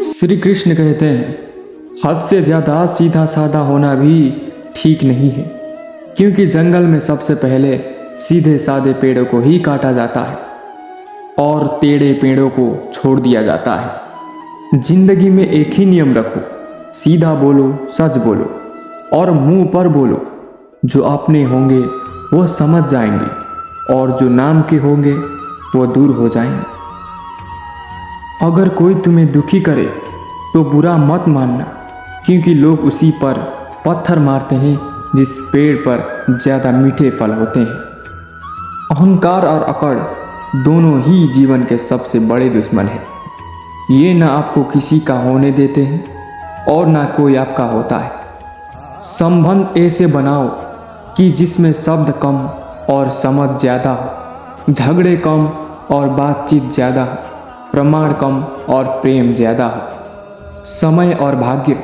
श्री कृष्ण कहते हैं, हद से ज़्यादा सीधा साधा होना भी ठीक नहीं है, क्योंकि जंगल में सबसे पहले सीधे साधे पेड़ों को ही काटा जाता है और टेढ़े पेड़ों को छोड़ दिया जाता है। जिंदगी में एक ही नियम रखो, सीधा बोलो, सच बोलो और मुंह पर बोलो। जो अपने होंगे वो समझ जाएंगे और जो नाम के होंगे वो दूर हो जाएंगे। अगर कोई तुम्हें दुखी करे तो बुरा मत मानना, क्योंकि लोग उसी पर पत्थर मारते हैं जिस पेड़ पर ज़्यादा मीठे फल होते हैं। अहंकार और अकड़ दोनों ही जीवन के सबसे बड़े दुश्मन हैं। ये ना आपको किसी का होने देते हैं और ना कोई आपका होता है। संबंध ऐसे बनाओ कि जिसमें शब्द कम और समझ ज़्यादा हो, झगड़े कम और बातचीत ज़्यादा हो, प्रमाण कम और प्रेम ज़्यादा हो। समय और भाग्य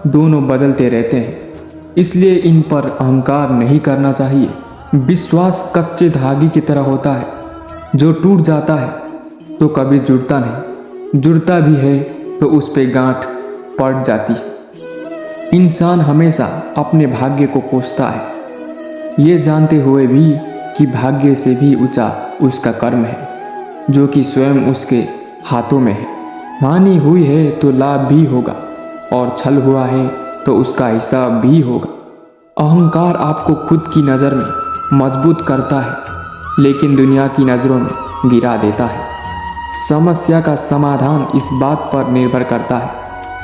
दोनों बदलते रहते हैं, इसलिए इन पर अहंकार नहीं करना चाहिए। विश्वास कच्चे धागे की तरह होता है, जो टूट जाता है तो कभी जुड़ता नहीं, जुड़ता भी है तो उस पे गांठ पड़ जाती है। इंसान हमेशा अपने भाग्य को कोसता है, ये जानते हुए भी कि भाग्य से भी ऊंचा उसका कर्म है, जो कि स्वयं उसके हाथों में है। हानि हुई है तो लाभ भी होगा और छल हुआ है तो उसका हिसाब भी होगा। अहंकार आपको खुद की नज़र में मजबूत करता है, लेकिन दुनिया की नज़रों में गिरा देता है। समस्या का समाधान इस बात पर निर्भर करता है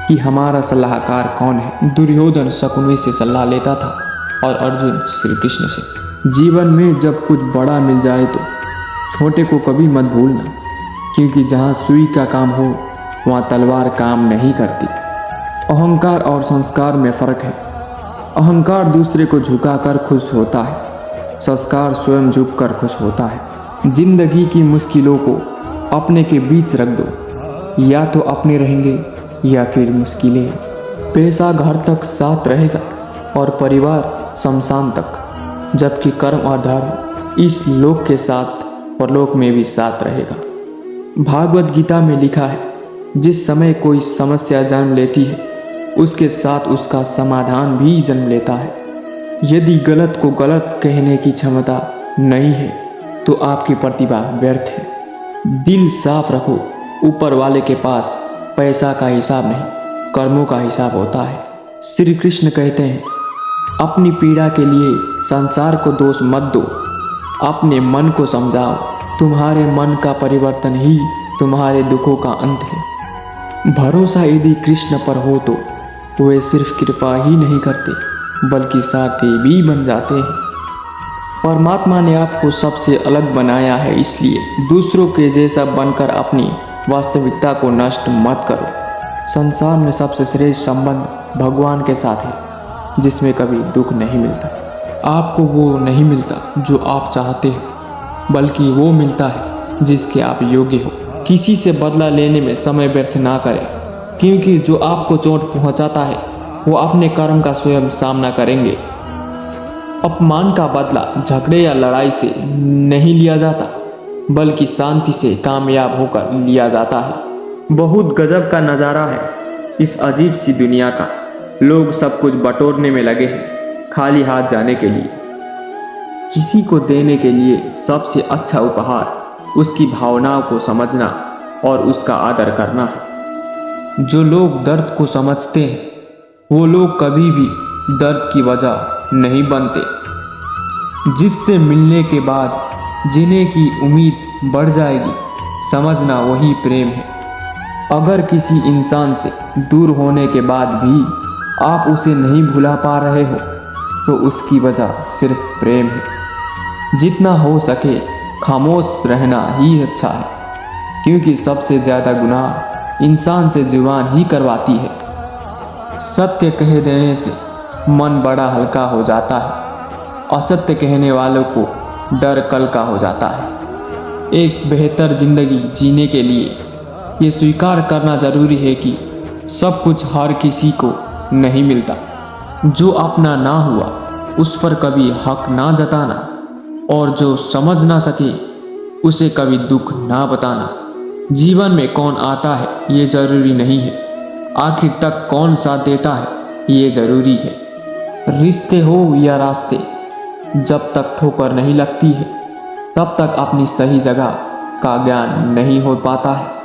कि हमारा सलाहकार कौन है। दुर्योधन शकुनी से सलाह लेता था और अर्जुन श्री कृष्ण से। जीवन में जब कुछ बड़ा मिल जाए तो छोटे को कभी मत भूलना, क्योंकि जहाँ सुई का काम हो वहाँ तलवार काम नहीं करती। अहंकार और संस्कार में फ़र्क है। अहंकार दूसरे को झुकाकर खुश होता है, संस्कार स्वयं झुककर खुश होता है। जिंदगी की मुश्किलों को अपने के बीच रख दो, या तो अपने रहेंगे या फिर मुश्किलें। पैसा घर तक साथ रहेगा और परिवार शमशान तक, जबकि कर्म और धर्म इस लोक के साथ परलोक में भी साथ रहेगा। भागवत गीता में लिखा है, जिस समय कोई समस्या जन्म लेती है उसके साथ उसका समाधान भी जन्म लेता है। यदि गलत को गलत कहने की क्षमता नहीं है तो आपकी प्रतिभा व्यर्थ है। दिल साफ रखो, ऊपर वाले के पास पैसा का हिसाब नहीं, कर्मों का हिसाब होता है। श्री कृष्ण कहते हैं, अपनी पीड़ा के लिए संसार को दोष मत दो, अपने मन को समझाओ। तुम्हारे मन का परिवर्तन ही तुम्हारे दुखों का अंत है। भरोसा यदि कृष्ण पर हो तो वे सिर्फ कृपा ही नहीं करते बल्कि साथी भी बन जाते हैं। परमात्मा ने आपको सबसे अलग बनाया है, इसलिए दूसरों के जैसा बनकर अपनी वास्तविकता को नष्ट मत करो। संसार में सबसे श्रेष्ठ संबंध भगवान के साथ है, जिसमें कभी दुख नहीं मिलता। आपको वो नहीं मिलता जो आप चाहते हो, बल्कि वो मिलता है जिसके आप योग्य हो। किसी से बदला लेने में समय व्यर्थ ना करें, क्योंकि जो आपको चोट पहुंचाता है वो अपने कर्म का स्वयं सामना करेंगे। अपमान का बदला झगड़े या लड़ाई से नहीं लिया जाता, बल्कि शांति से कामयाब होकर लिया जाता है। बहुत गजब का नज़ारा है इस अजीब सी दुनिया का। लोग सब कुछ बटोरने में लगे हैं, खाली हाथ जाने के लिए। किसी को देने के लिए सबसे अच्छा उपहार उसकी भावनाओं को समझना और उसका आदर करना है। जो लोग दर्द को समझते हैं वो लोग कभी भी दर्द की वजह नहीं बनते। जिससे मिलने के बाद जीने की उम्मीद बढ़ जाएगी, समझना वही प्रेम है। अगर किसी इंसान से दूर होने के बाद भी आप उसे नहीं भुला पा रहे हो तो उसकी वजह सिर्फ प्रेम है। जितना हो सके खामोश रहना ही अच्छा है, क्योंकि सबसे ज़्यादा गुनाह इंसान से जुबान ही करवाती है। सत्य कह देने से मन बड़ा हल्का हो जाता है, असत्य कहने वालों को डर कल का हो जाता है। एक बेहतर जिंदगी जीने के लिए ये स्वीकार करना ज़रूरी है कि सब कुछ हर किसी को नहीं मिलता। जो अपना ना हुआ उस पर कभी हक ना जताना, और जो समझ ना सके उसे कभी दुख ना बताना। जीवन में कौन आता है ये ज़रूरी नहीं है, आखिर तक कौन साथ देता है ये ज़रूरी है। रिश्ते हो या रास्ते, जब तक ठोकर नहीं लगती है तब तक अपनी सही जगह का ज्ञान नहीं हो पाता है।